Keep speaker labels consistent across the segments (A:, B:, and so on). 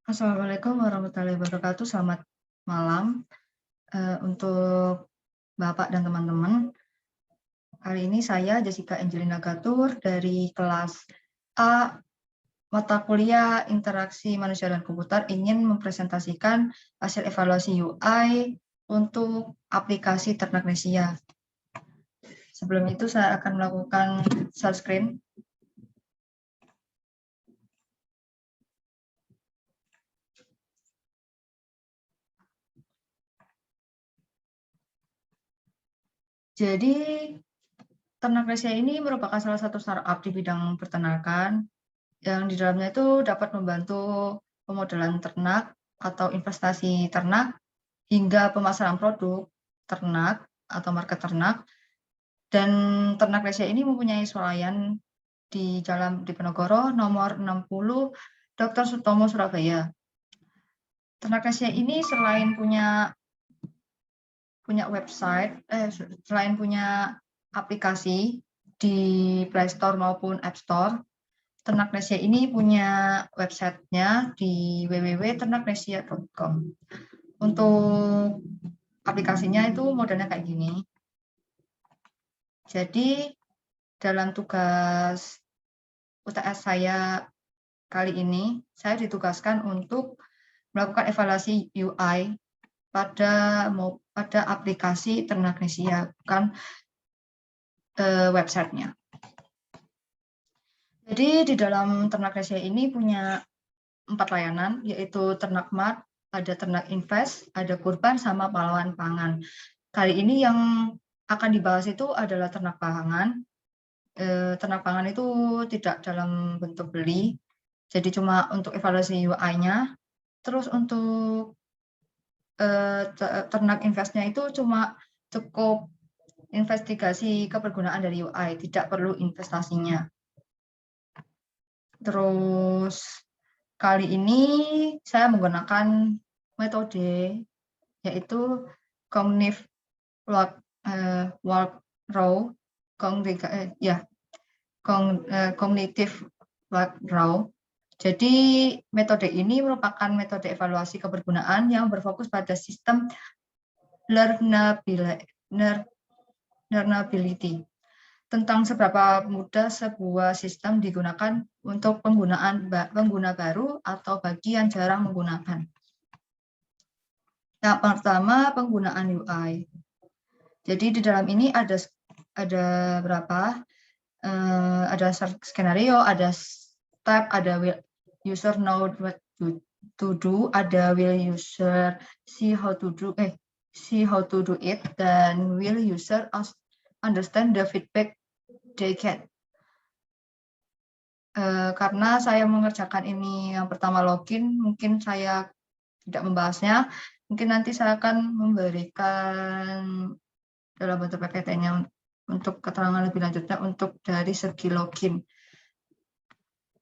A: Assalamualaikum warahmatullahi wabarakatuh. Selamat malam, untuk Bapak dan teman-teman. Kali ini saya Jessica Angelina Gatur dari kelas A, mata kuliah Interaksi Manusia dan Komputer ingin mempresentasikan hasil evaluasi UI untuk aplikasi Ternak Nesia. Sebelum itu saya akan melakukan share screen. Jadi, Ternak Nesia ini merupakan salah satu startup di bidang peternakan yang di dalamnya itu dapat membantu pemodelan ternak atau investasi ternak hingga pemasaran produk ternak atau market ternak. Dan Ternak Nesia ini mempunyai swalayan di Jalan Diponegoro nomor 60 Dr. Sutomo Surabaya. Ternak Nesia ini selain punya website, selain punya aplikasi di Play Store maupun App Store, Ternak Nesia ini punya websitenya di www.ternaknesia.com. Untuk aplikasinya itu modelnya kayak gini. Jadi dalam tugas UTS saya kali ini, saya ditugaskan untuk melakukan evaluasi UI pada aplikasi Ternak Nesia, bukan websitenya. Jadi di dalam Ternak Nesia ini punya 4 layanan, yaitu Ternak Mart, ada Ternak Invest, ada Kurban, sama Pahlawan Pangan. Kali ini yang akan dibahas itu adalah ternak pangan. Ternak pangan itu tidak dalam bentuk beli, jadi cuma untuk evaluasi UI-nya. Terus untuk ternak investnya itu cuma cukup investigasi kebergunaan dari UI, tidak perlu investasinya. Terus kali ini saya menggunakan metode yaitu Cognitive Cognitive Workflow. Jadi metode ini merupakan metode evaluasi kebergunaan yang berfokus pada sistem learnability, tentang seberapa mudah sebuah sistem digunakan untuk pengguna baru atau bagi yang jarang menggunakan. Yang pertama, penggunaan UI. Jadi di dalam ini ada berapa? Ada skenario, ada step, ada will user know what to do, ada will user see how to do it, dan will user understand the feedback they get. Karena saya mengerjakan ini yang pertama login, mungkin saya tidak membahasnya. Mungkin nanti saya akan memberikan dalam bentuk PPT-nya untuk keterangan lebih lanjutnya untuk dari segi login.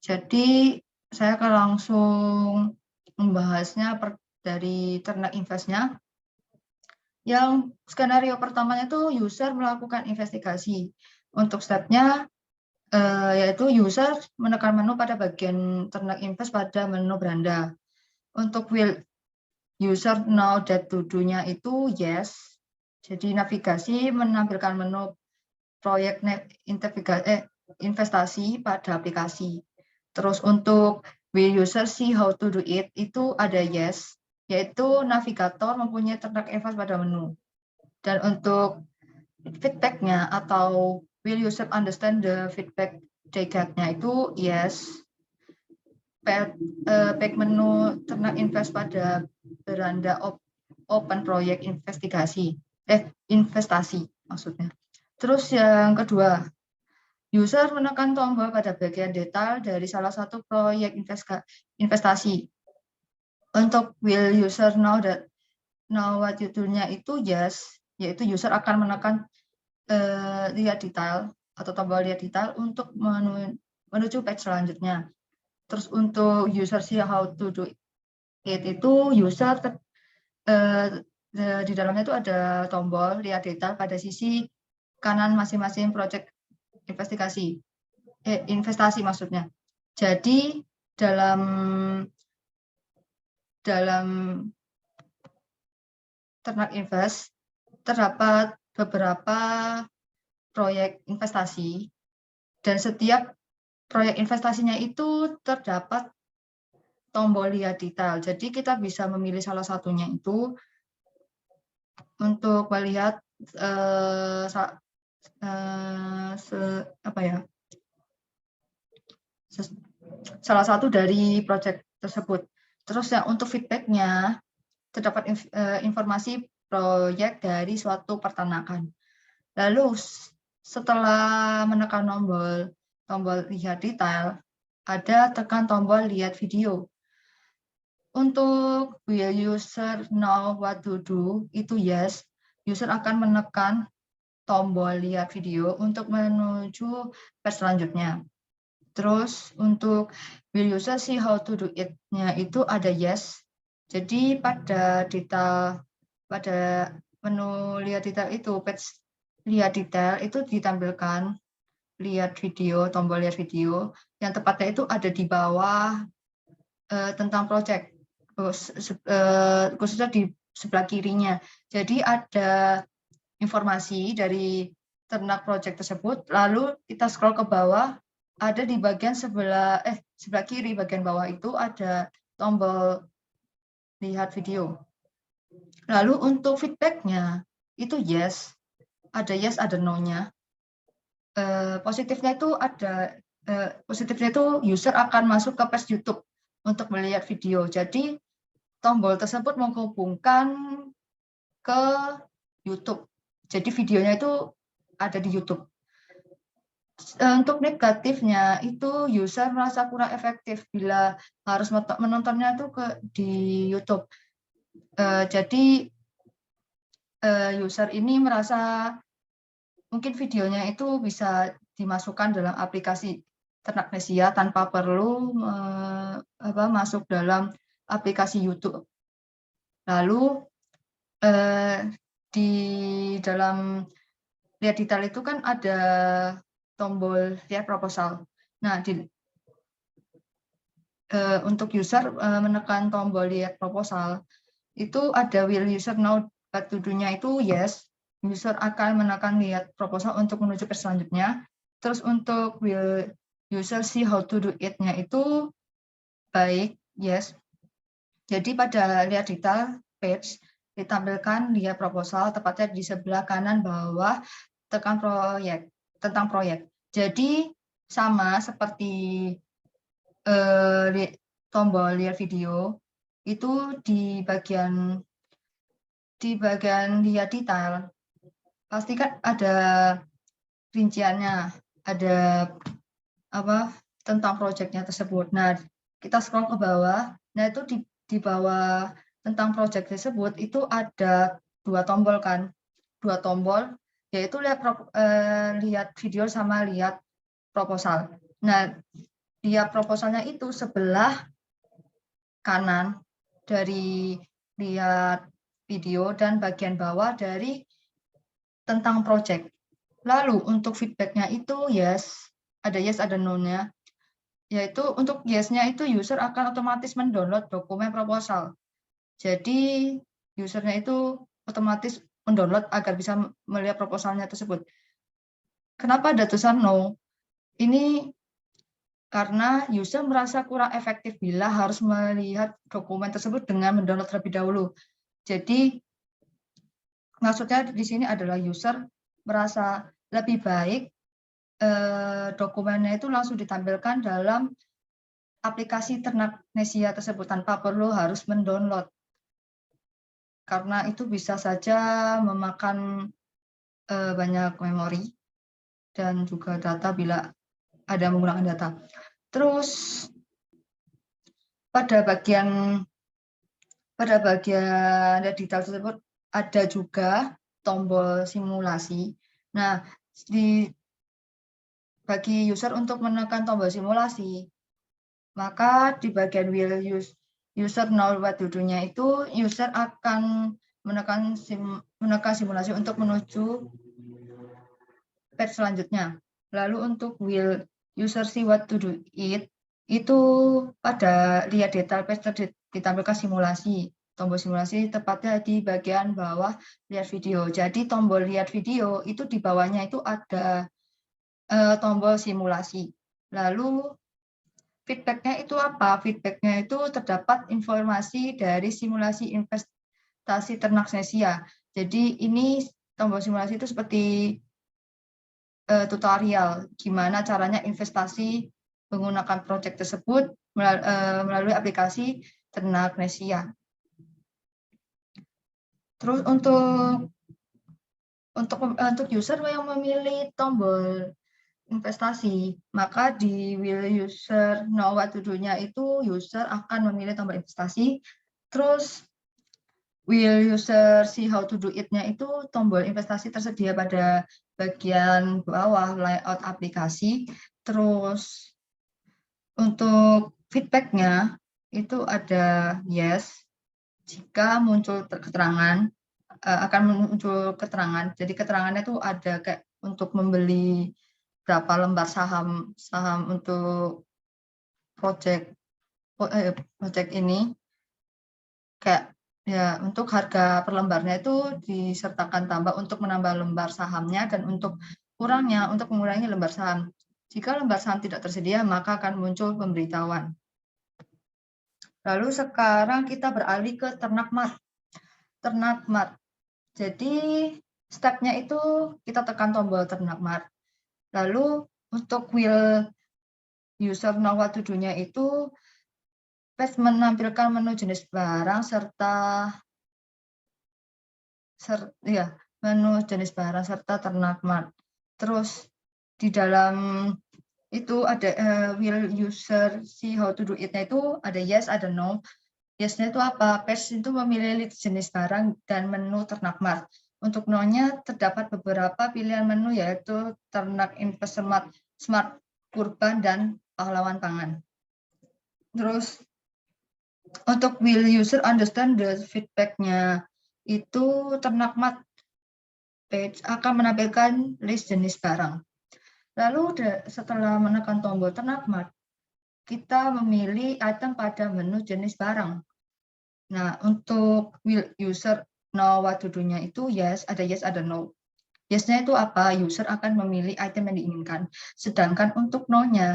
A: Jadi saya akan langsung membahasnya dari ternak investnya. Yang skenario pertamanya itu user melakukan investigasi. Untuk stepnya yaitu user menekan menu pada bagian ternak invest pada menu beranda. Untuk will user know that to do-nya itu yes. Jadi navigasi menampilkan menu proyek investasi pada aplikasi. Terus untuk will user see how to do it itu ada yes, yaitu navigator mempunyai ternak invest pada menu. Dan untuk feedback-nya atau will user understand the feedback they get-nya itu yes. Back menu ternak invest pada beranda open proyek investasi maksudnya. Terus yang kedua, user menekan tombol pada bagian detail dari salah satu proyek investasi. Untuk will user know what you do-nya itu yes, yaitu user akan menekan lihat detail atau tombol lihat detail untuk menuju page selanjutnya. Terus untuk user see how to do it itu user di dalamnya itu ada tombol lihat detail pada sisi kanan masing-masing project investasi maksudnya. Jadi dalam dalam Ternak Invest terdapat beberapa proyek investasi, dan setiap proyek investasinya itu terdapat tombol lihat detail. Jadi kita bisa memilih salah satunya itu untuk melihat salah satu dari proyek tersebut. Terus ya untuk feedbacknya terdapat informasi proyek dari suatu peternakan. Lalu setelah menekan tombol lihat detail, ada tekan tombol lihat video. Untuk will user know what to do, itu yes. User akan menekan tombol lihat video untuk menuju page selanjutnya. Terus untuk will user see how to do it-nya itu ada yes. Jadi pada menu lihat detail itu, page lihat detail itu ditampilkan lihat video, tombol lihat video, yang tepatnya itu ada di bawah tentang project, khususnya di sebelah kirinya. Jadi ada informasi dari ternak project tersebut, lalu kita scroll ke bawah, ada di bagian sebelah kiri bagian bawah itu ada tombol lihat video. Lalu untuk feedbacknya itu yes, ada yes, ada no-nya. Positifnya itu user akan masuk ke page YouTube untuk melihat video. Jadi tombol tersebut menghubungkan ke YouTube. Jadi videonya itu ada di YouTube. Untuk negatifnya itu user merasa kurang efektif bila harus menontonnya itu di YouTube. Jadi user ini merasa mungkin videonya itu bisa dimasukkan dalam aplikasi Ternaknesia tanpa perlu masuk dalam aplikasi YouTube. Lalu di dalam lihat detail itu kan ada tombol lihat proposal. Nah, untuk user menekan tombol lihat proposal, itu ada will user know what to do-nya itu yes, user akan menekan lihat proposal untuk menuju ke selanjutnya. Terus untuk will user see how to do it-nya itu baik, yes. Jadi pada lihat detail page ditampilkan lihat proposal tepatnya di sebelah kanan bawah tekan tentang proyek. Jadi sama seperti tombol lihat video itu di bagian lihat detail pasti kan ada rinciannya, ada tentang proyeknya tersebut. Nah, kita scroll ke bawah. Nah, itu di bawah tentang proyek tersebut itu ada dua tombol kan, yaitu lihat video sama lihat proposal. Nah, lihat proposalnya itu sebelah kanan dari lihat video dan bagian bawah dari tentang project. Lalu untuk feedbacknya itu yes, ada yes, ada no-nya. Yaitu untuk yes-nya itu user akan otomatis mendownload dokumen proposal. Jadi usernya itu otomatis mendownload agar bisa melihat proposalnya tersebut. Kenapa ada tulisan no? Ini karena user merasa kurang efektif bila harus melihat dokumen tersebut dengan mendownload terlebih dahulu. Jadi maksudnya di sini adalah user merasa lebih baik dokumennya itu langsung ditampilkan dalam aplikasi Ternaknesia tersebut tanpa perlu harus mendownload. Karena itu bisa saja memakan banyak memori dan juga data bila ada menggunakan data. Terus pada bagian detail tersebut ada juga tombol simulasi. Nah, bagi user untuk menekan tombol simulasi, maka di bagian will user know what to do-nya itu user akan menekan simulasi untuk menuju page selanjutnya. Lalu untuk will user see what to do it, itu pada lihat detail page ditampilkan simulasi. Tombol simulasi tepatnya di bagian bawah lihat video. Jadi tombol lihat video itu di bawahnya itu ada tombol simulasi. Lalu feedback-nya itu apa? Feedback-nya itu terdapat informasi dari simulasi investasi ternak Nesia. Jadi ini tombol simulasi itu seperti tutorial gimana caranya investasi menggunakan proyek tersebut melalui aplikasi ternak Nesia. Terus untuk user yang memilih tombol investasi, maka di will user know what to do-nya itu user akan memilih tombol investasi. Terus will user see how to do it-nya itu tombol investasi tersedia pada bagian bawah layout aplikasi. Terus untuk feedback-nya itu ada yes jika muncul keterangan, akan muncul keterangan. Jadi keterangannya itu ada kayak untuk membeli berapa lembar saham untuk project ini, kayak ya untuk harga per lembarnya itu disertakan tambah untuk menambah lembar sahamnya, dan untuk kurangnya untuk mengurangi lembar saham. Jika lembar saham tidak tersedia, maka akan muncul pemberitahuan. Lalu sekarang kita beralih ke ternak mart. Ternak mart. Jadi stepnya itu kita tekan tombol ternak mart. Lalu untuk will user know what to do-nya itu page menampilkan menu jenis barang menu jenis barang serta ternak mart. Terus di dalam itu ada will user see how to do it-nya itu ada yes, ada no. Yes-nya itu apa? Page itu memilih jenis barang dan menu ternak mart. Untuk no-nya terdapat beberapa pilihan menu, yaitu ternak investment, smart, kurban, dan pahlawan pangan. Terus untuk will user understand the feedback-nya itu ternak mart page akan menampilkan list jenis barang. Lalu setelah menekan tombol ternak mart, kita memilih item pada menu jenis barang. Nah, untuk will user know what to do-nya itu yes, ada no. Yes-nya itu apa? User akan memilih item yang diinginkan. Sedangkan untuk no-nya,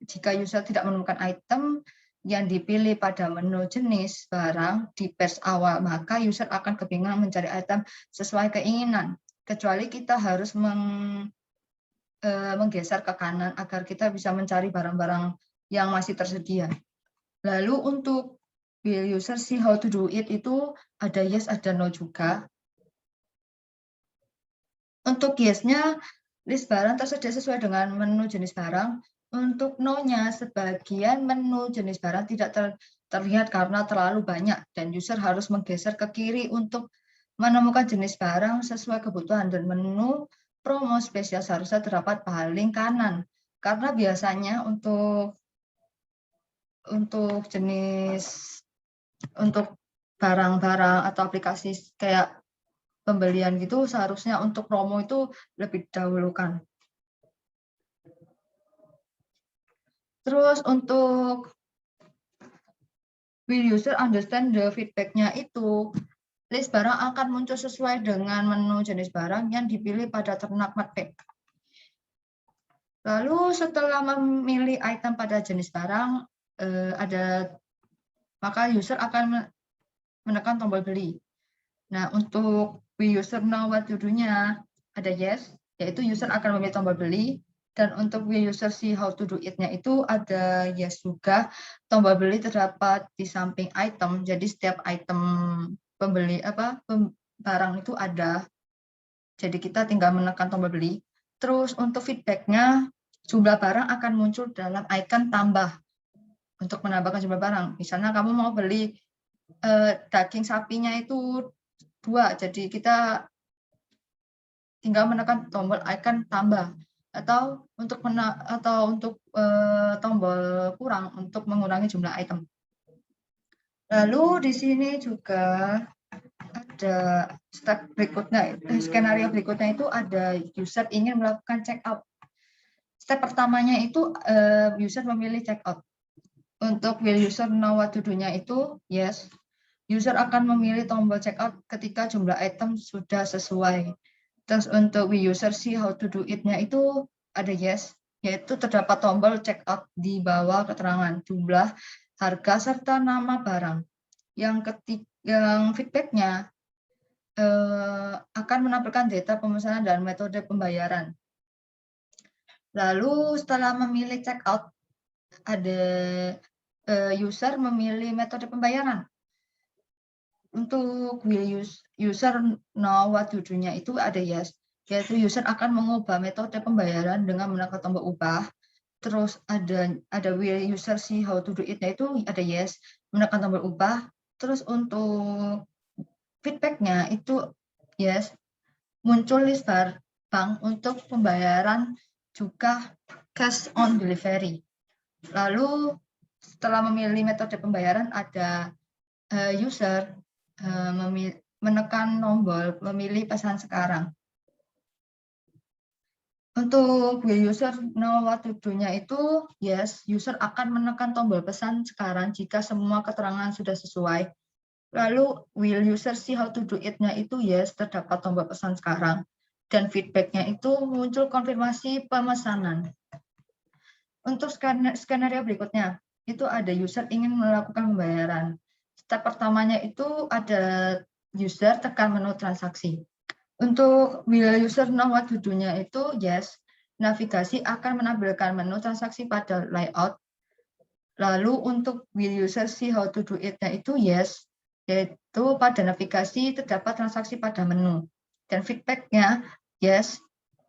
A: jika user tidak menemukan item yang dipilih pada menu jenis barang di page awal, maka user akan kebingungan mencari item sesuai keinginan. Kecuali kita harus menggeser ke kanan agar kita bisa mencari barang-barang yang masih tersedia. Lalu untuk will user see how to do it itu ada yes, ada no juga. Untuk yes-nya, list barang tersedia sesuai dengan menu jenis barang. Untuk no-nya, sebagian menu jenis barang tidak terlihat karena terlalu banyak, dan user harus menggeser ke kiri untuk menemukan jenis barang sesuai kebutuhan, dan menu promo spesial seharusnya terdapat paling kanan. Karena biasanya untuk barang-barang atau aplikasi kayak pembelian gitu, seharusnya untuk promo itu lebih didahulukan. Terus untuk will user understand the feedback-nya itu, list barang akan muncul sesuai dengan menu jenis barang yang dipilih pada ternak mart page. Lalu setelah memilih item pada jenis barang, maka user akan menekan tombol beli. Nah, untuk will user know what to do-nya ada yes, yaitu user akan memilih tombol beli. Dan untuk will user see how to do it-nya itu ada yes juga. Tombol beli terdapat di samping item, jadi setiap item barang itu ada. Jadi kita tinggal menekan tombol beli. Terus untuk feedback-nya, jumlah barang akan muncul dalam icon tambah untuk menambahkan jumlah barang. Misalnya kamu mau beli daging sapinya itu 2, jadi kita tinggal menekan tombol icon tambah, atau untuk tombol kurang untuk mengurangi jumlah item. Lalu di sini juga ada step berikutnya, skenario berikutnya itu ada user ingin melakukan check out. Step pertamanya itu user memilih check out. Untuk will user know what to do-nya itu yes. User akan memilih tombol checkout ketika jumlah item sudah sesuai. Terus untuk will user see how to do it-nya itu ada yes, yaitu terdapat tombol checkout di bawah keterangan jumlah, harga, serta nama barang. Yang feedback-nya akan menampilkan data pemesanan dan metode pembayaran. Lalu setelah memilih checkout, ada user memilih metode pembayaran. Untuk will user know what to do-nya itu ada yes, yaitu user akan mengubah metode pembayaran dengan menekan tombol ubah. Terus ada will user see how to do it-nya itu ada yes, menekan tombol ubah. Terus untuk feedback-nya itu yes, muncul list bank untuk pembayaran juga cash on delivery. Lalu setelah memilih metode pembayaran ada user menekan tombol memilih pesan sekarang. Untuk will user know what to do-nya itu yes, user akan menekan tombol pesan sekarang jika semua keterangan sudah sesuai. Lalu will user see how to do it-nya itu yes, terdapat tombol pesan sekarang. Dan feedback-nya itu muncul konfirmasi pemesanan. Untuk skenario berikutnya, itu ada user ingin melakukan pembayaran. Step pertamanya itu ada user tekan menu transaksi. Untuk will user know what to do-nya itu yes, navigasi akan menampilkan menu transaksi pada layout. Lalu untuk will user see how to do it-nya itu yes, yaitu pada navigasi terdapat transaksi pada menu. Dan feedback-nya yes,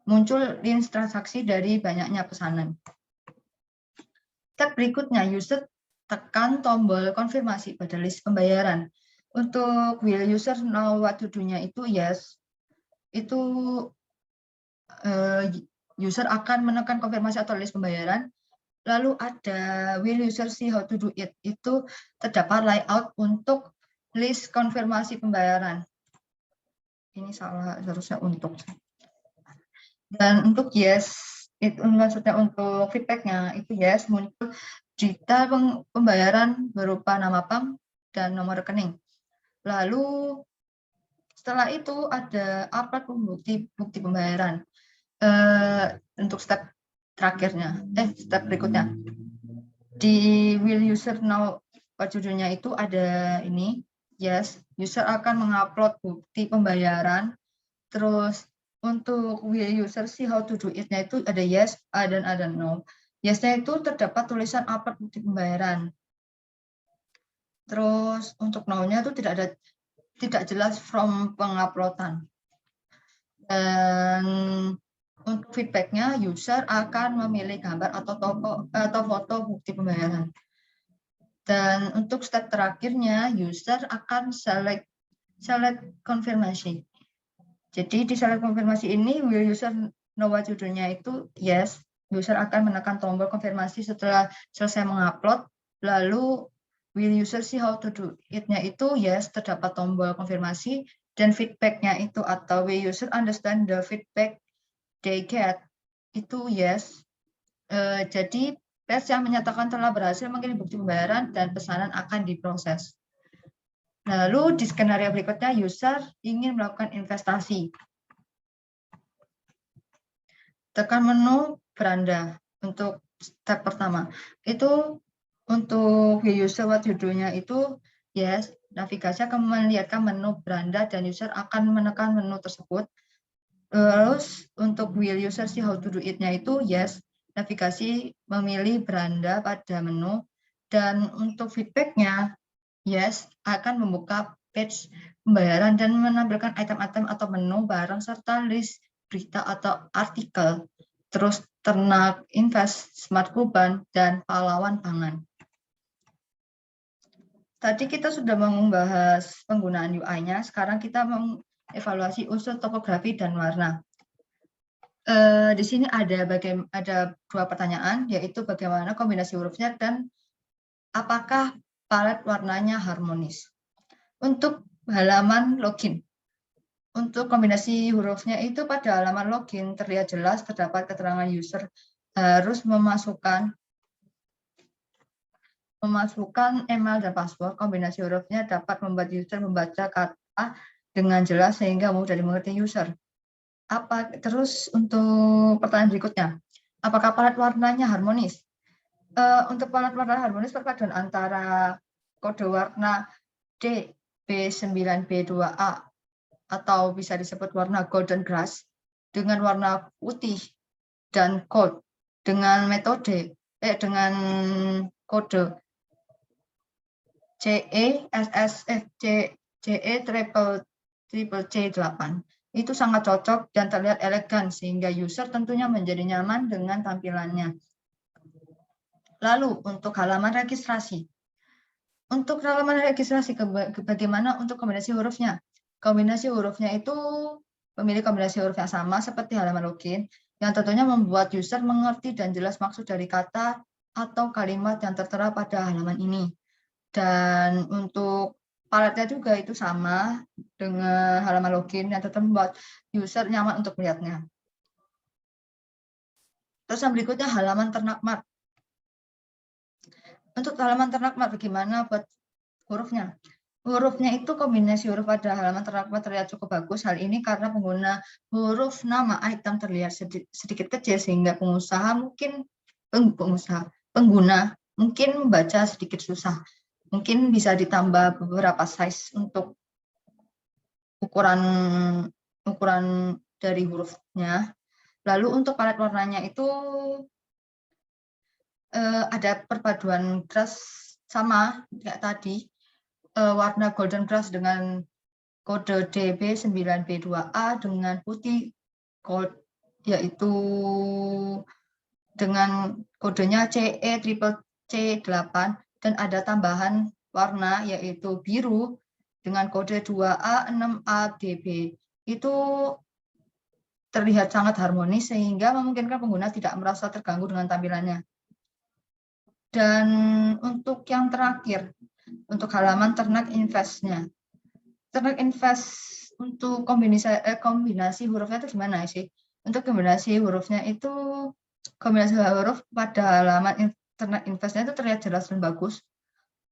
A: muncul link transaksi dari banyaknya pesanan. Step berikutnya, user tekan tombol konfirmasi pada list pembayaran. Untuk will user know what to do-nya itu yes, itu user akan menekan konfirmasi atau list pembayaran. Lalu ada will user see how to do it, itu terdapat layout untuk list konfirmasi pembayaran. Ini salah, harusnya untuk. Dan untuk yes, itu maksudnya untuk feedback-nya itu yes, muncul data pembayaran berupa nama bank dan nomor rekening. Lalu setelah itu ada upload bukti pembayaran. Untuk step terakhirnya, step berikutnya. Di will user know what to do-nya itu ada ini, yes, user akan mengupload bukti pembayaran. Terus untuk will user see how to do it-nya itu ada yes, dan ada no. Yes-nya itu terdapat tulisan upload bukti pembayaran. Terus untuk no-nya itu tidak jelas from penguploadan. Dan untuk feedback-nya user akan memilih gambar atau foto bukti pembayaran. Dan untuk step terakhirnya user akan select konfirmasi. Jadi di select konfirmasi ini will user know what to do-nya itu yes, user akan menekan tombol konfirmasi setelah selesai mengupload. Lalu will user see how to do it-nya itu yes, terdapat tombol konfirmasi. Dan feedback-nya itu atau will user understand the feedback they get itu yes. Jadi page yang menyatakan telah berhasil mengirim bukti pembayaran dan pesanan akan diproses. Lalu di skenario berikutnya user ingin melakukan investasi. Tekan menu beranda untuk step pertama. Itu untuk user what to do-nya itu yes, navigasi akan melihatkan menu beranda dan user akan menekan menu tersebut. Terus untuk will user see how to do it-nya itu yes, navigasi memilih beranda pada menu. Dan untuk feedback-nya yes, akan membuka page pembayaran dan menampilkan item-item atau menu barang serta list berita atau artikel. Terus ternak, invest, smart kuban, dan pahlawan pangan. Tadi kita sudah membahas penggunaan UI-nya, sekarang kita mengevaluasi unsur topografi dan warna. Di sini ada dua pertanyaan, yaitu bagaimana kombinasi hurufnya dan apakah palet warnanya harmonis. Untuk halaman login, untuk kombinasi hurufnya itu pada halaman login terlihat jelas terdapat keterangan user harus memasukkan memasukkan email dan password, kombinasi hurufnya dapat membuat user membaca kata dengan jelas sehingga mudah dimengerti user. Terus untuk pertanyaan berikutnya, apakah palet warnanya harmonis? Untuk palet warna harmonis perpaduan antara kode warna D, B9, B2A atau bisa disebut warna golden grass dengan warna putih dan gold dengan dengan kode CE triple C8 itu sangat cocok dan terlihat elegan sehingga user tentunya menjadi nyaman dengan tampilannya. Lalu untuk halaman registrasi. Untuk halaman registrasi bagaimana untuk kombinasi hurufnya? Kombinasi hurufnya itu memilih kombinasi huruf yang sama seperti halaman login yang tentunya membuat user mengerti dan jelas maksud dari kata atau kalimat yang tertera pada halaman ini. Dan untuk paletnya juga itu sama dengan halaman login yang tetap membuat user nyaman untuk melihatnya. Terus yang berikutnya halaman ternak mart. Untuk halaman ternak mart bagaimana buat hurufnya? Hurufnya itu kombinasi huruf pada halaman ternak mart terlihat cukup bagus. Hal ini karena pengguna huruf nama item terlihat sedikit kecil sehingga pengguna mungkin membaca sedikit susah. Mungkin bisa ditambah beberapa size untuk ukuran dari hurufnya. Lalu untuk palet warnanya itu ada perpaduan grass sama kayak tadi, warna golden grass dengan kode DB9B2A dengan putih gold, yaitu dengan kodenya CE triple C8 dan ada tambahan warna yaitu biru dengan kode 2A6ADB. Itu terlihat sangat harmonis sehingga memungkinkan pengguna tidak merasa terganggu dengan tampilannya. Dan untuk yang terakhir, untuk halaman ternak investnya. Ternak invest untuk kombinasi hurufnya itu gimana sih? Untuk kombinasi hurufnya itu, kombinasi huruf pada halaman ternak investnya itu terlihat jelas dan bagus.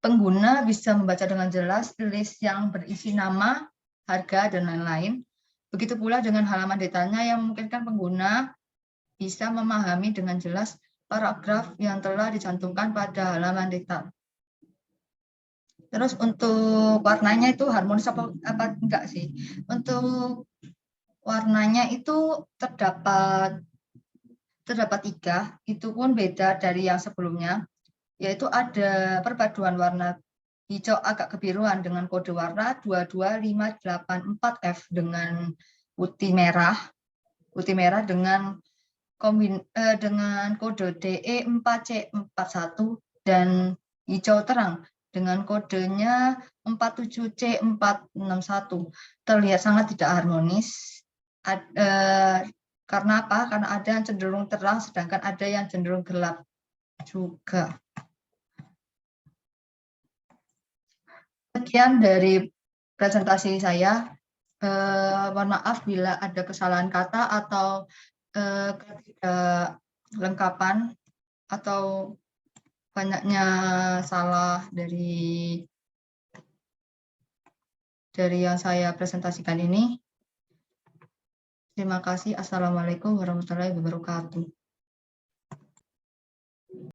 A: Pengguna bisa membaca dengan jelas list yang berisi nama, harga, dan lain-lain. Begitu pula dengan halaman detailnya yang memungkinkan pengguna bisa memahami dengan jelas paragraf yang telah dicantumkan pada halaman detail. Terus untuk warnanya itu harmonis apa enggak sih? Untuk warnanya itu terdapat 3, itu pun beda dari yang sebelumnya, yaitu ada perpaduan warna hijau agak kebiruan dengan kode warna 22584F dengan putih merah dengan kode DE4C41 dan hijau terang dengan kodenya 47C461. Terlihat sangat tidak harmonis. Karena apa? Karena ada yang cenderung terang, sedangkan ada yang cenderung gelap juga. Sekian dari presentasi saya. Mohon maaf bila ada kesalahan kata atau lengkapan atau banyaknya salah dari yang saya presentasikan ini. Terima kasih. Assalamualaikum warahmatullahi wabarakatuh.